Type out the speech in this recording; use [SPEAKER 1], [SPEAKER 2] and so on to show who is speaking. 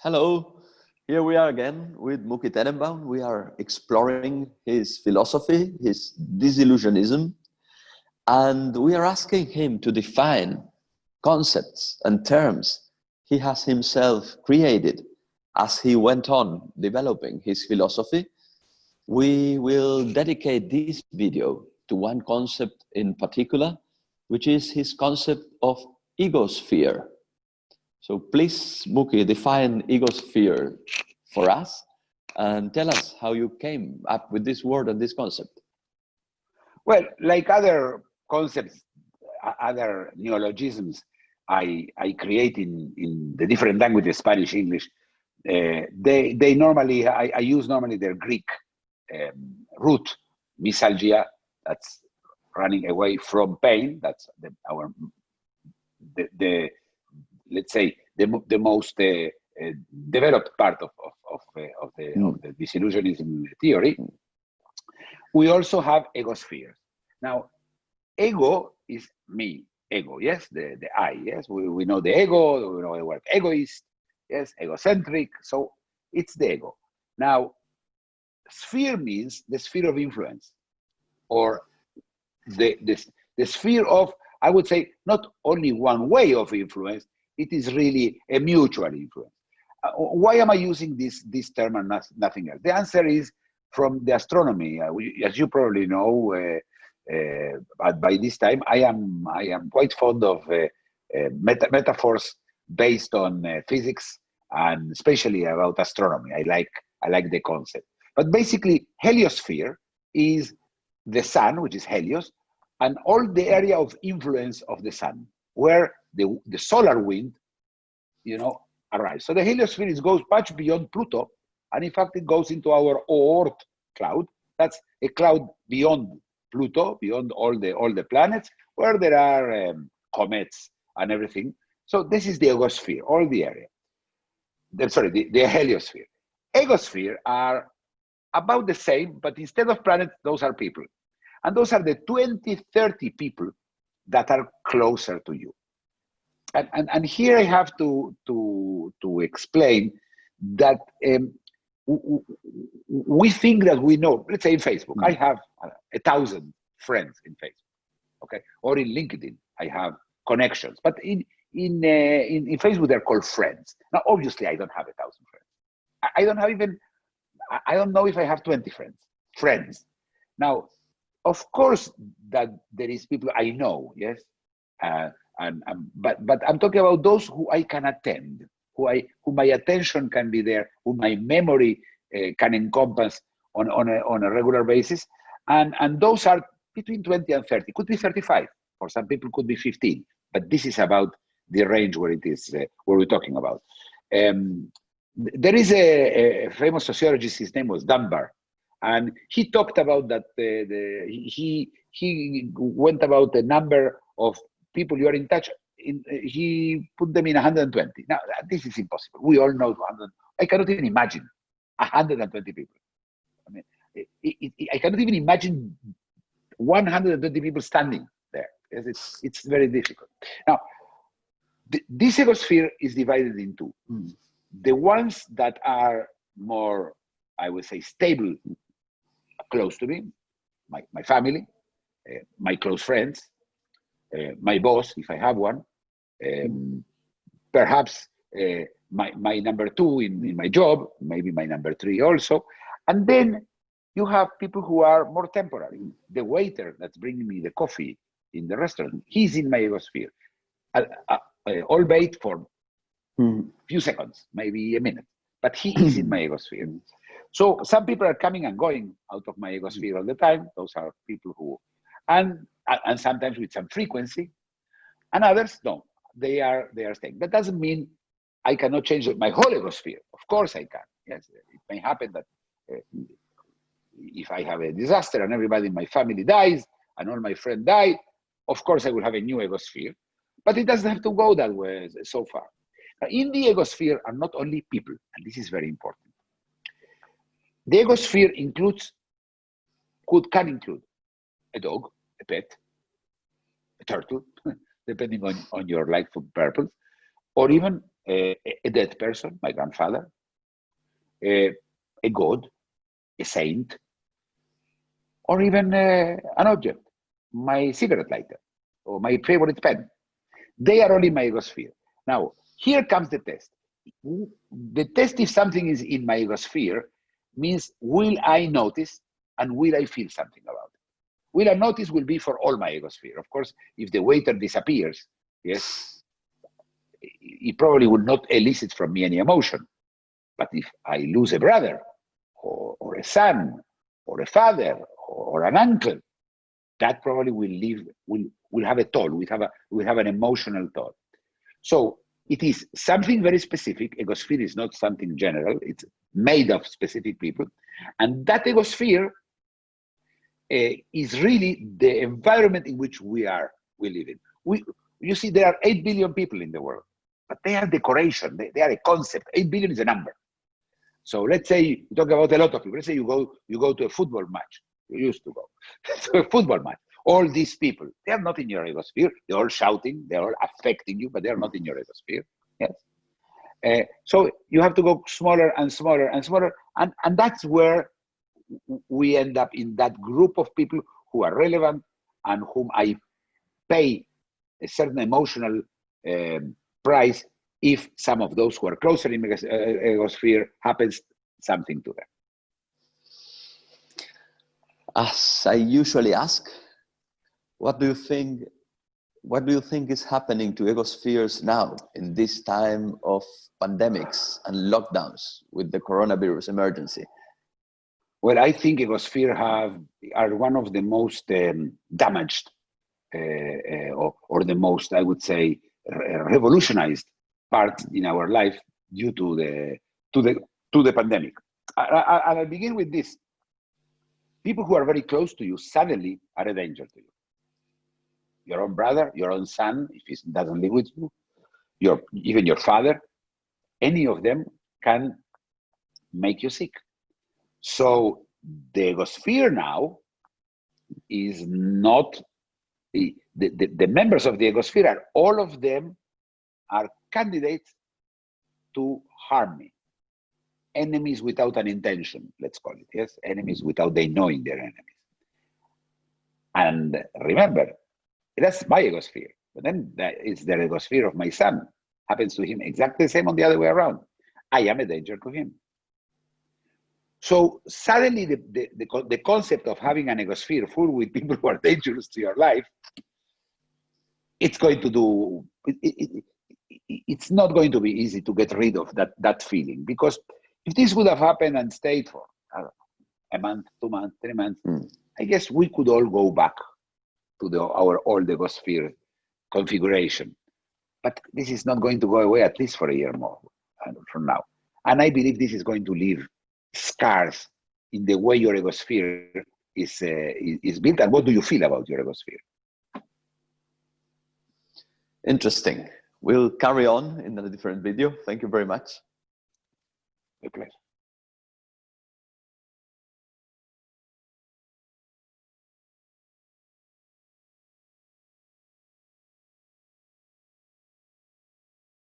[SPEAKER 1] Hello, here we are again with Mookie Tenembaum. We are exploring his philosophy, his disillusionism, and we are asking him to define concepts and terms he has himself created as he went on developing his philosophy. We will dedicate this video to one concept in particular, which is his concept of egosphere. So please, Mookie, define egosphere for us and tell us how you came up with this word and this concept.
[SPEAKER 2] Well, like other concepts, other neologisms I create in the different languages, Spanish, English, they normally, I use normally their Greek root, misalgia, that's running away from pain, that's the let's say, the most developed part of the disillusionism theory. We also have egospheres. Now, ego is me, ego, yes, the I, yes. We know the ego, we know the word egoist, yes, egocentric, so it's the ego. Now, sphere means the sphere of influence, or the sphere of, I would say, not only one way of influence, it is really a mutual influence. Why am I using this term and nothing else? The answer is from the astronomy. As you probably know, by this time, I am quite fond of metaphors based on physics and especially about astronomy. I like the concept. But basically, heliosphere is the sun, which is Helios, and all the area of influence of the sun, where the solar wind, arrives. So the heliosphere goes much beyond Pluto, and in fact, it goes into our Oort cloud. That's a cloud beyond Pluto, beyond all the planets, where there are comets and everything. So this is the egosphere, all the area. The heliosphere. Egosphere are about the same, but instead of planets, those are people. And those are the 20, 30 people that are closer to you. And here I have to explain that we think that we know. Let's say in Facebook, I have 1,000 friends in Facebook, okay, or in LinkedIn, I have connections. But in Facebook, they're called friends. Now, obviously, I don't have 1,000 friends. I don't have even. I don't know if I have 20 friends. Now, of course, that there is people I know, yes. But I'm talking about those who I can attend, who my attention can be there, who my memory can encompass on a regular basis, and those are between 20 and 30. Could be 35. For some people, could be 15. But this is about the range where it is where we're talking about. There is a famous sociologist. His name was Dunbar, and he talked about that. He went about the number of people you are in touch. He put them in 120. Now, this is impossible. We all know 100. I cannot even imagine 120 people. I mean, I cannot even imagine 120 people standing there. It's very difficult. Now, this egosphere is divided in two. The ones that are more, I would say, stable, close to me, my family, my close friends, my boss, if I have one, perhaps my number two in my job, maybe my number three also. And then you have people who are more temporary. The waiter that's bringing me the coffee in the restaurant, he's in my egosphere, albeit for a few seconds, maybe a minute, but he is in my egosphere. So some people are coming and going out of my egosphere all the time. Those are people who, and sometimes with some frequency, and others no, they are staying. That doesn't mean I cannot change my whole egosphere. Of course I can. Yes, it may happen that if I have a disaster and everybody in my family dies and all my friends die, of course I will have a new egosphere. But it doesn't have to go that way so far. Now, in the egosphere are not only people, and this is very important. The egosphere can include a dog, a pet, a turtle, depending on your like for purpose, or even a dead person, my grandfather, a god, a saint, or even an object, my cigarette lighter, or my favorite pen. They are all in my egosphere. Now, here comes the test. The test, if something is in my egosphere, means will I notice and will I feel something about it? Will I notice will be for all my egosphere. Of course, if the waiter disappears, yes, it probably will not elicit from me any emotion. But if I lose a brother, or a son, or a father, or an uncle, that probably will have a toll. We have an emotional toll. So it is something very specific. Egosphere is not something general. It's made of specific people, and that egosphere is really the environment in which we live in. You see, there are 8 billion people in the world, but they are decoration. They are a concept. 8 billion is a number. So let's say you talk about a lot of people. Let's say you go to a football match. You used to go to a football match. All these people, they are not in your egosphere. They're all shouting. They're all affecting you, but they're not in your egosphere. Yes. So you have to go smaller and smaller and smaller, and that's where we end up in that group of people who are relevant and whom I pay a certain emotional price if some of those who are closer in egosphere happens something to them.
[SPEAKER 1] As I usually ask, what do you think is happening to egospheres now in this time of pandemics and lockdowns with the coronavirus emergency?
[SPEAKER 2] Well, I think egosphere are one of the most damaged or the most, I would say, revolutionized part in our life due to the pandemic. I'll begin with this. People who are very close to you suddenly are a danger to you. Your own brother, your own son, if he doesn't live with you, even your father, any of them can make you sick. So the egosphere now is not the members of the egosphere are all of them are candidates to harm me. Enemies without an intention, let's call it. Yes, enemies without they knowing they're enemies. And remember, that's my egosphere. But then that is the egosphere of my son. Happens to him exactly the same on the other way around. I am a danger to him. So suddenly the concept of having an egosphere full with people who are dangerous to your life, it's going to do, it's not going to be easy to get rid of that feeling, because if this would have happened and stayed for, I don't know, a month, 2 months, 3 months, I guess we could all go back to our old egosphere configuration. But this is not going to go away at least for a year more from now. And I believe this is going to leave scars in the way your egosphere is built. And what do you feel about your egosphere?
[SPEAKER 1] Interesting. We'll carry on in a different video. Thank you very much.
[SPEAKER 2] My pleasure.